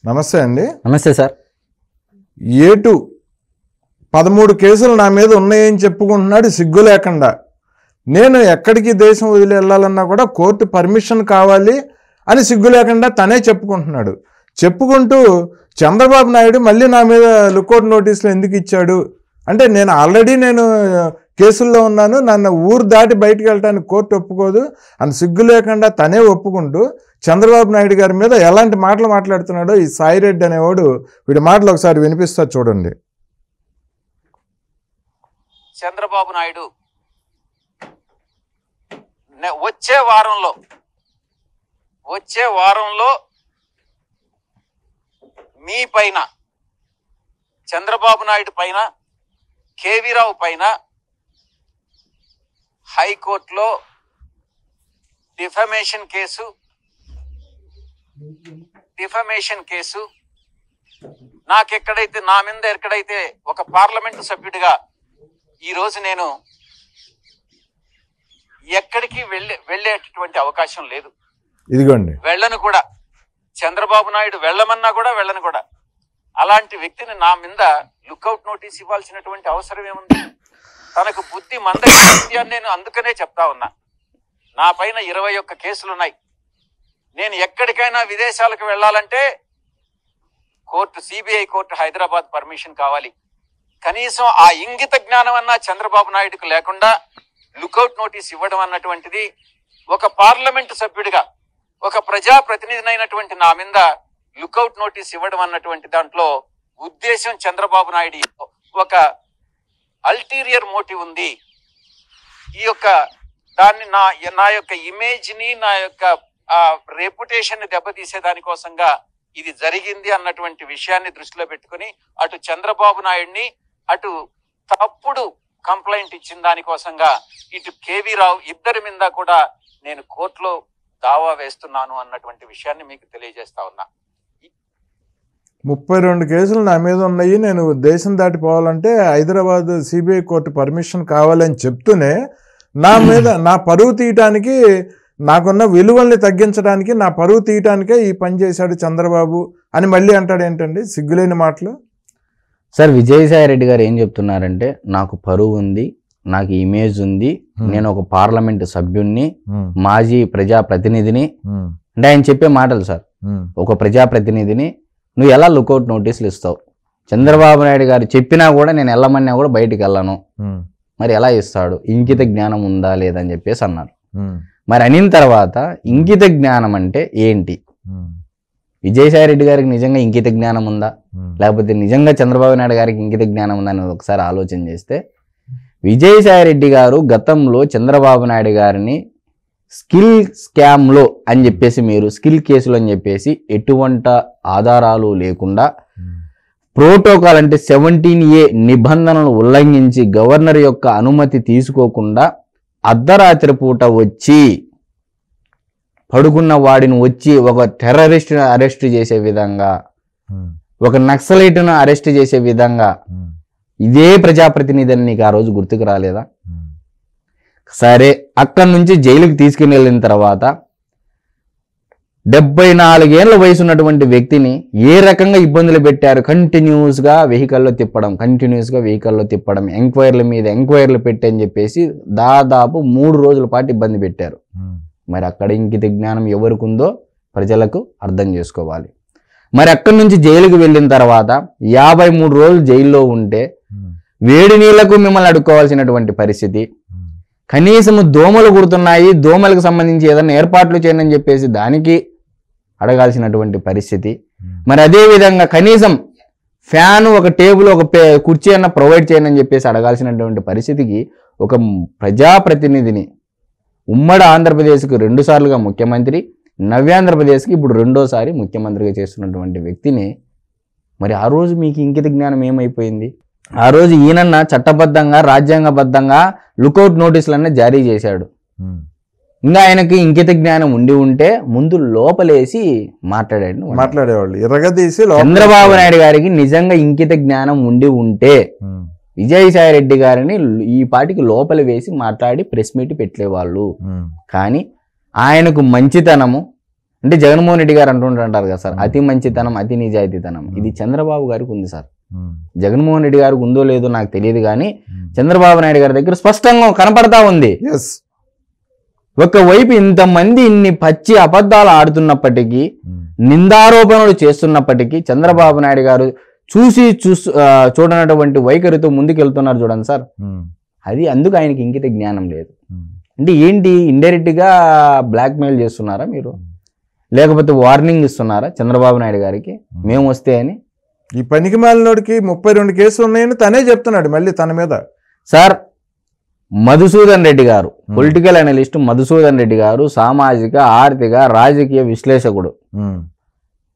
నమస్తే అండి. నమస్తే సార్. ఏటు 13 కేసులు నా మీద ఉన్నాయని చెప్పుకుంటున్నాడు సిగ్గు లేకుండా. నేను ఎక్కడికి దేశం వదిలి వెళ్ళాలన్నా కూడా కోర్టు పర్మిషన్ కావాలి అని సిగ్గు లేకుండా తనే చెప్పుకుంటున్నాడు. చెప్పుకుంటూ చంద్రబాబు నాయుడు మళ్ళీ నా మీద లుకౌట్ నోటీసులు ఎందుకు ఇచ్చాడు అంటే, నేను ఆల్రెడీ కేసుల్లో ఉన్నాను, నన్ను ఊరు దాటి బయటకు వెళ్ళటానికి కోర్టు ఒప్పుకోదు అని సిగ్గు లేకుండా తనే ఒప్పుకుంటూ చంద్రబాబు నాయుడు గారి మీద ఎలాంటి మాటలు మాట్లాడుతున్నాడో ఈ సాయిరెడ్డి అనేవాడు. వీడి మాటలు ఒకసారి వినిపిస్తా చూడండి. చంద్రబాబు నాయుడు వచ్చే వారంలో మీ పైన, చంద్రబాబు నాయుడు పైన, కేవీరావు పైన హైకోర్టులో డిఫమేషన్ కేసు నాకెక్కడైతే నా మీద ఎక్కడైతే ఒక పార్లమెంటు సభ్యుడిగా ఈరోజు నేను ఎక్కడికి వెళ్ళేటటువంటి అవకాశం లేదు. ఇదిగోండి, వెళ్ళను కూడా. చంద్రబాబు నాయుడు వెళ్ళమన్నా కూడా వెళ్ళను కూడా. అలాంటి వ్యక్తిని నా మీద లుకౌట్ నోటీస్ ఇవ్వాల్సినటువంటి అవసరం ఏముంది? తనకు బుద్ధి మందగింది అని నేను అందుకనే చెప్తా ఉన్నా. నా పైన 21 కేసులున్నాయి. నేను ఎక్కడికైనా విదేశాలకు వెళ్ళాలంటే సిబిఐ కోర్టు హైదరాబాద్ పర్మిషన్ కావాలి. కనీసం ఆ ఇంగిత జ్ఞానం అన్నా చంద్రబాబు నాయుడుకు లేకుండా లుకౌట్ నోటీస్ ఇవ్వడం అన్నటువంటిది, ఒక పార్లమెంటు సభ్యుడిగా, ఒక ప్రజాప్రతినిధినైనటువంటి నా మీద లుకౌట్ నోటీస్ ఇవ్వడం అన్నటువంటి దాంట్లో ఉద్దేశం చంద్రబాబు నాయుడు ఒక అల్టీరియర్ మోటివ్ ఉంది. ఈ యొక్క దాన్ని నా యొక్క ఇమేజ్ ని, నా యొక్క రెప్యుటేషన్ ని దెబ్బతీసే దానికోసంగా ఇది జరిగింది అన్నటువంటి విషయాన్ని దృష్టిలో పెట్టుకుని అటు చంద్రబాబు నాయుడిని, అటు తప్పుడు కంప్లైంట్ ఇచ్చిన దానికోసంగా ఇటు కేవీరావు ఇద్దరి మీద కూడా నేను కోర్టులో దావా వేస్తున్నాను అన్నటువంటి విషయాన్ని మీకు తెలియజేస్తా ఉన్నా. 32 కేసులు నా మీద ఉన్నాయి, నేను దేశం దాటిపోవాలంటే హైదరాబాద్ సిబిఐ కోర్టు పర్మిషన్ కావాలని చెప్తూనే నా మీద నా పరువు తీయటానికి, నాకున్న విలువల్ని తగ్గించడానికి, నా పరువు తీయటానికే ఈ పని చేశాడు చంద్రబాబు అని మళ్ళీ అంటాడు. ఏంటండి సిగ్గులేని మాటలు? సార్, విజయసాయి రెడ్డి గారు ఏం చెప్తున్నారంటే, నాకు పరువు ఉంది, నాకు ఇమేజ్ ఉంది, నేను ఒక పార్లమెంటు సభ్యుణ్ణి, మాజీ ప్రజాప్రతినిధిని అంటే ఆయన చెప్పే మాటలు సార్. ఒక ప్రజాప్రతినిధిని నువ్వు ఎలా లుకౌట్ నోటీసులు ఇస్తావు? చంద్రబాబు నాయుడు గారు చెప్పినా కూడా నేను వెళ్ళమన్నా కూడా బయటికి వెళ్ళను, మరి ఎలా ఇస్తాడు? ఇంకిత జ్ఞానం ఉందా లేదని చెప్పేసి అన్నారు. మరి అనిన తర్వాత ఇంకిత జ్ఞానం అంటే ఏంటి? విజయసాయి రెడ్డి గారికి నిజంగా ఇంకిత జ్ఞానం ఉందా, లేకపోతే నిజంగా చంద్రబాబు నాయుడు గారికి ఇంకిత జ్ఞానం ఉందా అని ఒకసారి ఆలోచన చేస్తే, విజయసాయి రెడ్డి గారు గతంలో చంద్రబాబు నాయుడు గారిని స్కిల్ స్కామ్లో అని చెప్పేసి, మీరు స్కిల్ కేసులు అని చెప్పేసి ఎటువంటి ఆధారాలు లేకుండా ప్రోటోకాల్ అంటే 17A నిబంధనలు ఉల్లంఘించి గవర్నర్ యొక్క అనుమతి తీసుకోకుండా అర్ధరాత్రి పూట వచ్చి పడుకున్న వాడిని వచ్చి ఒక టెర్రరిస్ట్ను అరెస్ట్ చేసే విధంగా, ఒక నక్సలైట్ను అరెస్ట్ చేసే విధంగా ఇదే ప్రజాప్రతినిధి అని నీకు ఆ రోజు గుర్తుకు రాలేదా? సరే, అక్కడి నుంచి జైలుకి తీసుకుని వెళ్ళిన తర్వాత 74 ఏళ్ల వయసు ఉన్నటువంటి వ్యక్తిని ఏ రకంగా ఇబ్బందులు పెట్టారు? కంటిన్యూస్గా వెహికల్లో తిప్పడం, ఎంక్వైరీల మీద ఎంక్వైరీలు పెట్టని చెప్పేసి దాదాపు 3 రోజుల పాటు ఇబ్బంది పెట్టారు. మరి అక్కడ ఇంకిత జ్ఞానం ఎవరికి ఉందో ప్రజలకు అర్థం చేసుకోవాలి. మరి అక్కడి నుంచి జైలుకి వెళ్ళిన తర్వాత 53 రోజులు జైల్లో ఉంటే వేడి నీళ్లకు మిమ్మల్ని అడుక్కోవాల్సినటువంటి పరిస్థితి, కనీసం దోమలు కుడుతున్నాయి, దోమలకు సంబంధించి ఏదైనా ఏర్పాట్లు చేయండి అని చెప్పేసి దానికి అడగాల్సినటువంటి పరిస్థితి. మరి అదే విధంగా కనీసం ఫ్యాన్, ఒక టేబుల్, ఒక కుర్చీ అన్న ప్రొవైడ్ చేయండి అని చెప్పేసి అడగాల్సినటువంటి పరిస్థితికి ఒక ప్రజాప్రతినిధిని, ఉమ్మడి ఆంధ్రప్రదేశ్కు 2 సార్లుగా ముఖ్యమంత్రి, నవ్యాంధ్రప్రదేశ్కి ఇప్పుడు 2వ సారి ముఖ్యమంత్రిగా చేస్తున్నటువంటి వ్యక్తిని, మరి ఆ రోజు మీకు ఇంకిత జ్ఞానం ఏమైపోయింది? ఆ రోజు ఈయనన్న చట్టబద్ధంగా, రాజ్యాంగబద్ధంగా లుకౌట్ నోటీసులన్నీ జారీ చేశాడు. ఇంకా ఆయనకి ఇంకిత జ్ఞానం ఉంటే ముందు లోపలేసి మాట్లాడేవాళ్ళు, ఎరగదీసి. చంద్రబాబు నాయుడు గారికి నిజంగా ఇంకిత జ్ఞానం ఉంటే విజయసాయి రెడ్డి గారిని ఈ పాటికి లోపల వేసి మాట్లాడి ప్రెస్ మీట్ పెట్టేవాళ్ళు. కానీ ఆయనకు మంచితనము, అంటే జగన్మోహన్ రెడ్డి గారు అంటుంటారు కదా సార్, అతి మంచితనం అతి నిజాయితీతనం, ఇది చంద్రబాబు గారికి ఉంది సార్. జగన్మోహన్ రెడ్డి గారికి ఉందో లేదో నాకు తెలియదు కానీ చంద్రబాబు నాయుడు గారి దగ్గర స్పష్టంగా కనపడతా ఉంది. ఒకవైపు ఇంతమంది ఇన్ని పచ్చి అబద్ధాలు ఆడుతున్నప్పటికీ, నిందారోపణలు చేస్తున్నప్పటికీ చంద్రబాబు నాయుడు గారు చూడనటువంటి వైఖరితో ముందుకెళ్తున్నారు చూడండి సార్. అది అందుకు ఆయనకి ఇంకిత జ్ఞానం లేదు. అంటే ఏంటి, ఇండైరెక్ట్ గా బ్లాక్మెయిల్ చేస్తున్నారా మీరు, లేకపోతే వార్నింగ్ ఇస్తున్నారా చంద్రబాబు నాయుడు గారికి మేము వస్తే అని? ఈ పనికి మాలినోడికి 32 కేసులు ఉన్నాయని తనే చెప్తున్నాడు మళ్ళీ తన మీద. సార్ మధుసూదన్ రెడ్డి గారు, పొలిటికల్ అనలిస్ట్ మధుసూదన్ రెడ్డి గారు, సామాజిక ఆర్థిక రాజకీయ విశ్లేషకుడు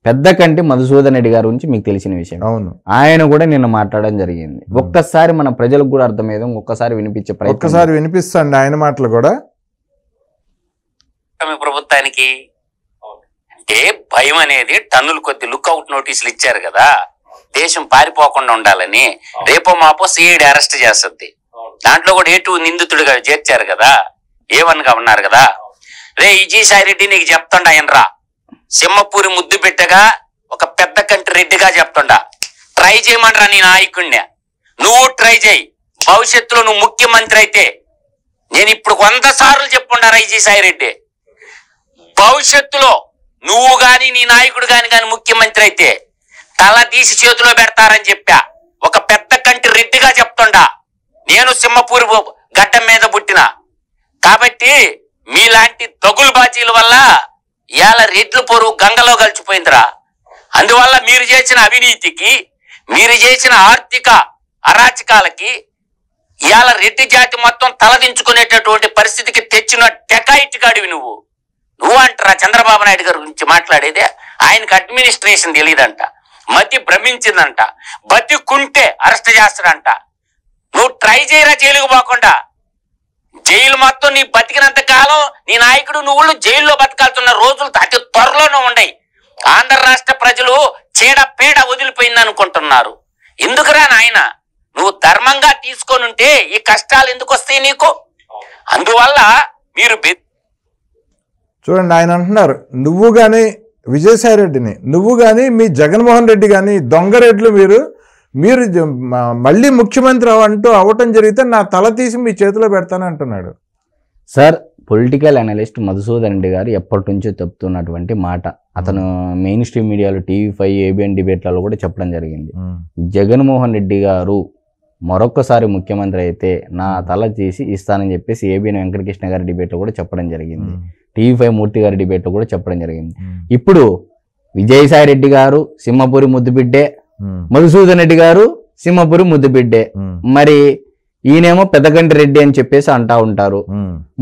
పెద్దకంటి మధుసూదన్ రెడ్డి గారి గురించి మీకు తెలిసిన విషయం. అవును, ఆయన కూడా నిన్న మాట్లాడడం జరిగింది. ఒక్కసారి మన ప్రజలకు కూడా అర్థమయ్యేది ఒక్కసారి వినిపించే ప్రయత్నం, ఒక్కసారి వినిపిస్తాండి ఆయన మాటలు కూడా. ప్రభుత్వానికి అంటే భయం అనేది టన్నుల కొద్ది లుక్అవుట్ నోటీసులు ఇచ్చారు కదా, దేశం పారిపోకుండా ఉండాలని. రేపో మాపో సిఐడి అరెస్ట్ చేస్తుంది. దాంట్లో కూడా A2 నిందితుడిగా చేర్చారు కదా, A1 గా ఉన్నారు కదా. రే విజయసాయి రెడ్డి నీకు చెప్తుండా ఆయనరా, సింహపూరి ముద్దు పెట్టగా ఒక పెద్ద కంటి రెడ్డిగా చెప్తుండా, ట్రై చేయమంటారా నీ నాయకుడిని, నువ్వు ట్రై చేయి. భవిష్యత్తులో నువ్వు ముఖ్యమంత్రి అయితే, నేను ఇప్పుడు 100 సార్లు చెప్పుండారా విజయసాయి రెడ్డి, భవిష్యత్తులో నువ్వు గాని నీ నాయకుడు గాని ముఖ్యమంత్రి అయితే తల తీసి చేతిలో పెడతారని చెప్పా. ఒక పెద్ద కంటి రెడ్డిగా చెప్తుండా, నేను సింహపూరి గడ్డం మీద పుట్టిన. కాబట్టి మీలాంటి దగులు బాజీల వల్ల ఇవాళ రెడ్ల పొరుగు గంగలో కలిసిపోయిందిరా. అందువల్ల మీరు చేసిన అవినీతికి, మీరు చేసిన ఆర్థిక అరాచకాలకి ఇవాళ రెడ్డి జాతి మొత్తం తలదించుకునేటటువంటి పరిస్థితికి తెచ్చిన డెకాయిట్ గాడివి నువ్వు అంటారా చంద్రబాబు నాయుడు గారి గురించి మాట్లాడేదే? ఆయనకు అడ్మినిస్ట్రేషన్ తెలియదంట, మతి భ్రమించిందంట, బతికుంటే అరెస్ట్ చేస్తాడంట. నువ్వు ట్రై చేయరా జైలుకు పోకుండా. జైలు మొత్తం నీ బతికినంత కాలం నీ నాయకుడు నువ్వు జైల్లో బతకాల్సిన రోజులు అతి త్వరలోనే ఉన్నాయి. ఆంధ్ర రాష్ట్ర ప్రజలు చీడ పేడ వదిలిపోయింది అనుకుంటున్నారు. ఎందుకురా నాయన, నువ్వు ధర్మంగా తీసుకొని ఉంటే ఈ కష్టాలు ఎందుకు వస్తాయి నీకు? అందువల్ల మీరు చూడండి, ఆయన అంటున్నారు నువ్వు కానీ విజయసాయి రెడ్డిని, నువ్వు కానీ మీ జగన్మోహన్ రెడ్డి కానీ దొంగ రెడ్లు మీరు మళ్ళీ ముఖ్యమంత్రి అవటం జరిగితే నా తల తీసి మీ చేతిలో పెడతాను అంటున్నాడు. Sir political analyst Madhusudan Reddy గారు ఎప్పటి నుంచో చెప్తున్నటువంటి మాట, అతను మెయిన్ స్ట్రీమ్ మీడియాలో TV5 ABN డిబేట్లలో కూడా చెప్పడం జరిగింది. జగన్మోహన్ రెడ్డి గారు మరొక్కసారి ముఖ్యమంత్రి అయితే నా తల తీసి ఇస్తానని చెప్పేసి ABN వెంకటకృష్ణ గారి డిబేట్లో కూడా చెప్పడం జరిగింది. TV5 మూర్తి గారి డిబేట్లో కూడా చెప్పడం జరిగింది. ఇప్పుడు విజయసాయి రెడ్డి గారు సింహపురి ముద్దుబిడ్డే, మధుసూదన్ రెడ్డి గారు సింహపురి ముద్దుబిడ్డే, మరి ఈయనేమో పెద్దకంటి రెడ్డి అని చెప్పేసి అంటా ఉంటారు.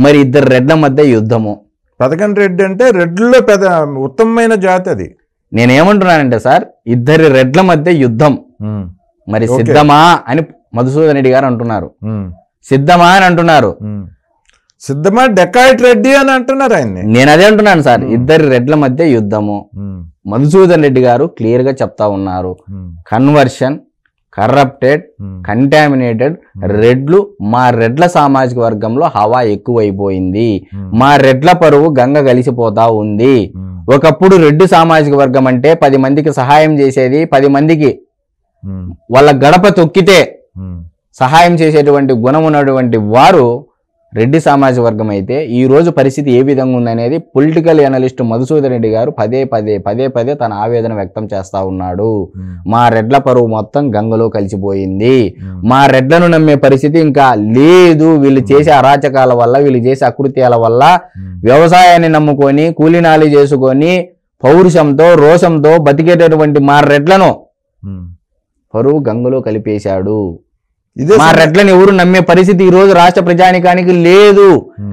మరి ఇద్దరు రెడ్ల మధ్య యుద్ధము. పెద్దకంటి రెడ్డి అంటే రెడ్లలో పెద్ద ఉత్తమమైన జాతి అది. నేనేమంటున్నానంటే సార్, ఇద్దరి రెడ్ల మధ్య యుద్ధం, మరి సిద్ధమా అని మధుసూదన్ రెడ్డి గారు అంటున్నారు. సిద్ధమా అని అంటున్నారు. సిద్ధమా డెకాయిట్ రెడ్డి అని అంటున్నారు ఆయన్ని. నేను అదే అంటున్నాను సార్, ఇద్దరి రెడ్ల మధ్య యుద్ధము. మధుసూదన్ రెడ్డి గారు క్లియర్ గా చెప్తా ఉన్నారు, కన్వర్షన్, కరప్టెడ్, కంటామినేటెడ్ రెడ్లు, మా రెడ్ల సామాజిక వర్గంలో హవా ఎక్కువైపోయింది, మా రెడ్ల పరువు గంగ కలిసిపోతా ఉంది. ఒకప్పుడు రెడ్డి సామాజిక వర్గం అంటే 10 మందికి సహాయం చేసేది, 10 మందికి వాళ్ళ గడప తొక్కితే సహాయం చేసేటువంటి గుణం ఉన్నటువంటి వారు రెడ్డి సామాజిక వర్గం అయితే ఈ రోజు పరిస్థితి ఏ విధంగా ఉందనేది పొలిటికల్ అనలిస్ట్ మధుసూదన్ రెడ్డి గారు పదే పదే తన ఆవేదన వ్యక్తం చేస్తా ఉన్నాడు. మా రెడ్ల పరువు మొత్తం గంగలో కలిసిపోయింది, మా రెడ్లను నమ్మే పరిస్థితి ఇంకా లేదు. వీళ్ళు చేసే అరాచకాల వల్ల, వీళ్ళు చేసే అకృత్యాల వల్ల వ్యవసాయాన్ని నమ్ముకొని కూలీనాలి చేసుకొని పౌరుషంతో రోషంతో బతికేటటువంటి మా రెడ్లను పరువు గంగలో కలిపేశాడు. మా రెడ్లను ఎవరు నమ్మే పరిస్థితి ఈ రోజు రాష్ట్ర ప్రజానికానికి లేదు.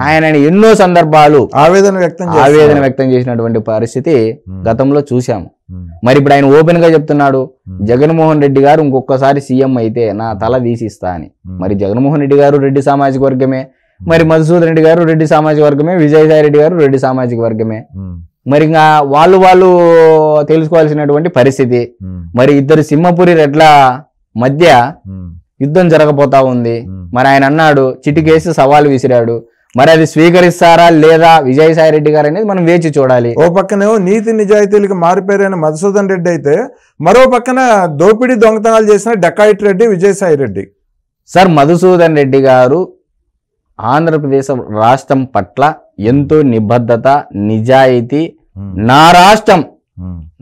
ఆయన ఎన్నో సందర్భాలు ఆవేదన వ్యక్తం చేసినటువంటి పరిస్థితి గతంలో చూశాము. మరి ఇప్పుడు ఆయన ఓపెన్ గా చెప్తున్నాడు, జగన్మోహన్ రెడ్డి గారు ఇంకొకసారి సీఎం అయితే నా తల తీసిస్తా అని. మరి జగన్మోహన్ రెడ్డి గారు రెడ్డి సామాజిక వర్గమే, మరి మధుసూదన్ రెడ్డి గారు రెడ్డి సామాజిక వర్గమే, విజయసాయి రెడ్డి గారు రెడ్డి సామాజిక వర్గమే. మరి ఇంకా వాళ్ళు తెలుసుకోవాల్సినటువంటి పరిస్థితి. మరి ఇద్దరు సింహపురి రెడ్ల మధ్య యుద్ధం జరగబోతా ఉంది. మరి ఆయన అన్నాడు, చిటికేసి సవాల్ విసిరాడు, మరి అది స్వీకరిస్తారా లేదా విజయసాయి రెడ్డి గారు అనేది మనం వేచి చూడాలి. ఓ పక్కనేమో నీతి నిజాయితీలకు మారిపోయిన మధుసూదన్ రెడ్డి అయితే, మరో పక్కన దోపిడీ దొంగతనాలు చేసిన డకాయిట్ రెడ్డి విజయసాయి రెడ్డి. సార్, మధుసూదన్ రెడ్డి గారు ఆంధ్రప్రదేశ్ రాష్ట్రం పట్ల ఎంతో నిబద్ధత, నిజాయితీ,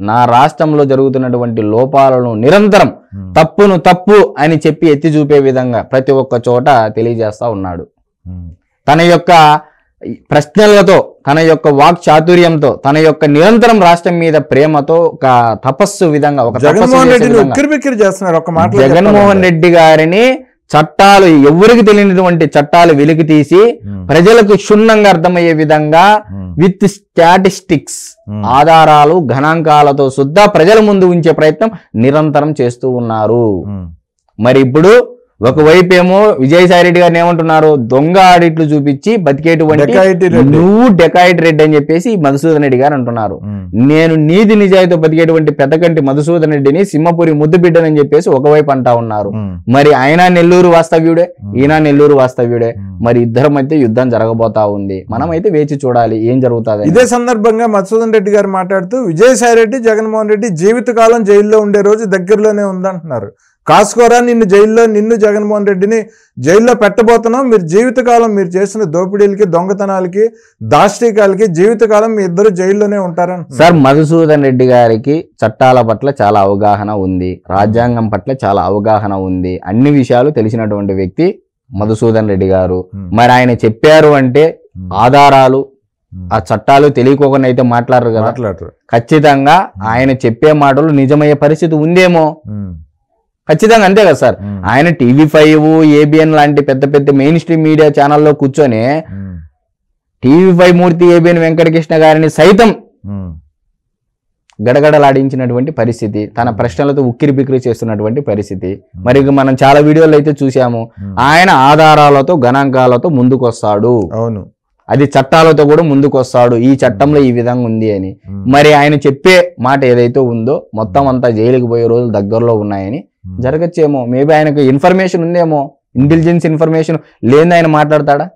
నా రాష్ట్రంలో జరుగుతున్నటువంటి లోపాలను నిరంతరం తప్పును తప్పు అని చెప్పి ఎత్తి చూపే విధంగా ప్రతి ఒక్క చోట తెలియజేస్తా ఉన్నాడు. తన యొక్క ప్రశ్నలతో, తన యొక్క వాక్ చాతుర్యంతో, తన యొక్క నిరంతరం రాష్ట్రం మీద ప్రేమతో ఒక తపస్సు విధంగా, ఒక జగన్మోహన్ రెడ్డిని ఉక్కిరిబిక్కిరి చేస్తున్నారు. ఒక మాట, జగన్మోహన్ రెడ్డి గారిని చట్టాలు, ఎవరికి తెలియనటువంటి చట్టాలు వెలికి తీసి ప్రజలకు క్షుణ్ణంగా అర్థమయ్యే విధంగా విత్ స్టాటిస్టిక్స్, ఆధారాలు, గణాంకాలతో సుద్ధా ప్రజల ముందు ఉంచే ప్రయత్నం నిరంతరం చేస్తూ ఉన్నారు. మరి ఇప్పుడు ఒకవైపు ఏమో విజయసాయి రెడ్డి గారిని ఏమంటున్నారు, దొంగ ఆడిట్లు చూపించి బతికేటువంటి నువ్వు డెకాయిట్ రెడ్డి అని చెప్పేసి మధుసూదన్ రెడ్డి గారు అంటున్నారు. నేను నీతి నిజాయితీతో బతికేటువంటి పెద్దకంటి మధుసూదన్ రెడ్డిని సింహపురి ముద్దు బిడ్డనని చెప్పేసి ఒకవైపు అంటా ఉన్నారు. మరి ఆయన నెల్లూరు వాస్తవ్యుడే, ఈయన నెల్లూరు వాస్తవ్యుడే. మరి ఇద్దరి మధ్య యుద్ధం జరగబోతా ఉంది. మనమైతే వేచి చూడాలి ఏం జరుగుతుంది. ఇదే సందర్భంగా మధుసూదన్ రెడ్డి గారు మాట్లాడుతూ, విజయసాయి రెడ్డి, జగన్మోహన్ రెడ్డి జీవితకాలం జైల్లో ఉండే రోజు దగ్గరలోనే ఉందంటున్నారు. కాసుకోరా, నిన్ను జగన్మోహన్ రెడ్డిని జైల్లో పెట్టబోతున్నాం. మీరు జీవితకాలం మీరు చేసిన దోపిడీలకి, దొంగతనాలకి, దాష్టికాలకి జీవితకాలం మీ ఇద్దరు జైల్లోనే ఉంటారని. సార్, మధుసూదన్ రెడ్డి గారికి చట్టాల పట్ల చాలా అవగాహన ఉంది, రాజ్యాంగం పట్ల చాలా అవగాహన ఉంది, అన్ని విషయాలు తెలిసినటువంటి వ్యక్తి మధుసూదన్ రెడ్డి గారు. మరి ఆయన చెప్పారు అంటే ఆధారాలు, ఆ చట్టాలు తెలియకోకుండా అయితే మాట్లాడరు కదా. ఖచ్చితంగా ఆయన చెప్పే మాటలు నిజమయ్యే పరిస్థితి ఉందేమో, ఖచ్చితంగా అంతే కదా సార్. ఆయన TV5, ABN లాంటి పెద్ద పెద్ద మెయిన్ స్ట్రీమ్ మీడియా ఛానల్లో కూర్చొని TV5 మూర్తి, ABN వెంకటకృష్ణ గారిని సైతం గడగడలాడించినటువంటి పరిస్థితి, తన ప్రశ్నలతో ఉక్కిరి బిక్కిరి చేస్తున్నటువంటి పరిస్థితి. మరి మనం చాలా వీడియోలు అయితే చూసాము. ఆయన ఆధారాలతో, గణాంకాలతో ముందుకొస్తాడు. అవును, అది చట్టాలతో కూడా ముందుకొస్తాడు. ఈ చట్టంలో ఈ విధంగా ఉంది అని. మరి ఆయన చెప్పే మాట ఏదైతే ఉందో మొత్తం అంతా జైలుకి పోయే రోజులు దగ్గరలో ఉన్నాయని జరగచ్చేమో. మేబీ ఆయనకు ఇన్ఫర్మేషన్ ఉందేమో, ఇంటెలిజెన్స్ ఇన్ఫర్మేషన్ లేని ఆయన మాట్లాడతాడా?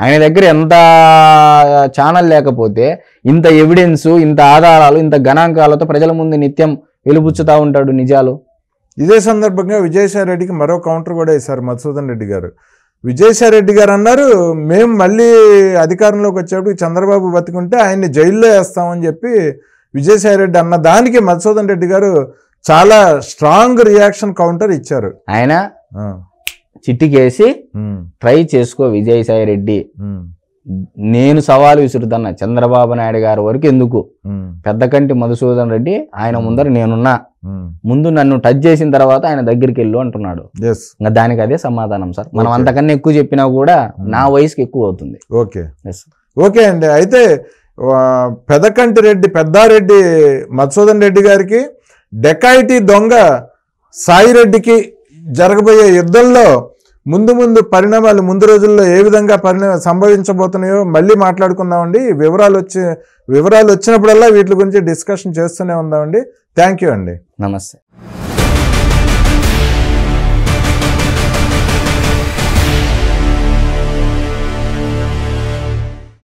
ఆయన దగ్గర ఎంత ఛానల్ లేకపోతే ఇంత ఎవిడెన్స్, ఇంత ఆధారాలు, ఇంత గణాంకాలతో ప్రజల ముందు నిత్యం వెలుబుచ్చుతా ఉంటాడు నిజాలు. ఇదే సందర్భంగా విజయసాయి రెడ్డికి మరో కౌంటర్ కూడా వేశారు మధుసూదన్ రెడ్డి గారు. విజయసాయి రెడ్డి గారు అన్నారు, మేము మళ్ళీ అధికారంలోకి వచ్చేప్పుడు చంద్రబాబు బతికుంటే ఆయన్ని జైల్లో వేస్తామని చెప్పి విజయసాయి రెడ్డి అన్న దానికి మధుసూదన్ రెడ్డి గారు చాలా స్ట్రాంగ్ రియాక్షన్ కౌంటర్ ఇచ్చారు. ఆయన చిట్టికేసి ట్రై చేసుకో విజయసాయి రెడ్డి, నేను సవాలు విసురుతున్నా చంద్రబాబు నాయుడు గారి వరకు ఎందుకు, పెద్దకంటి మధుసూదన్ రెడ్డి ఆయన ముందర నేనున్నా, ముందు నన్ను టచ్ చేసిన తర్వాత ఆయన దగ్గరికి వెళ్ళు అంటున్నాడు. ఇంకా దానికి అదే సమాధానం సార్. మనం అంతకన్నా ఎక్కువ చెప్పినా కూడా నా వయసుకి ఎక్కువ అవుతుంది. ఓకే అండి. అయితే పెద్దారెడ్డి మధుసూదన్ రెడ్డి గారికి, డెకాయిటీ దొంగ సాయి రెడ్డికి జరగబోయే యుద్ధంలో ముందు పరిణామాలు ముందు రోజుల్లో ఏ విధంగా సంభవించబోతున్నాయో మళ్ళీ మాట్లాడుకుందామండి. వివరాలు వచ్చినప్పుడల్లా వీటి గురించి డిస్కషన్ చేస్తూనే ఉందామండి. థ్యాంక్ యూ అండి. నమస్తే.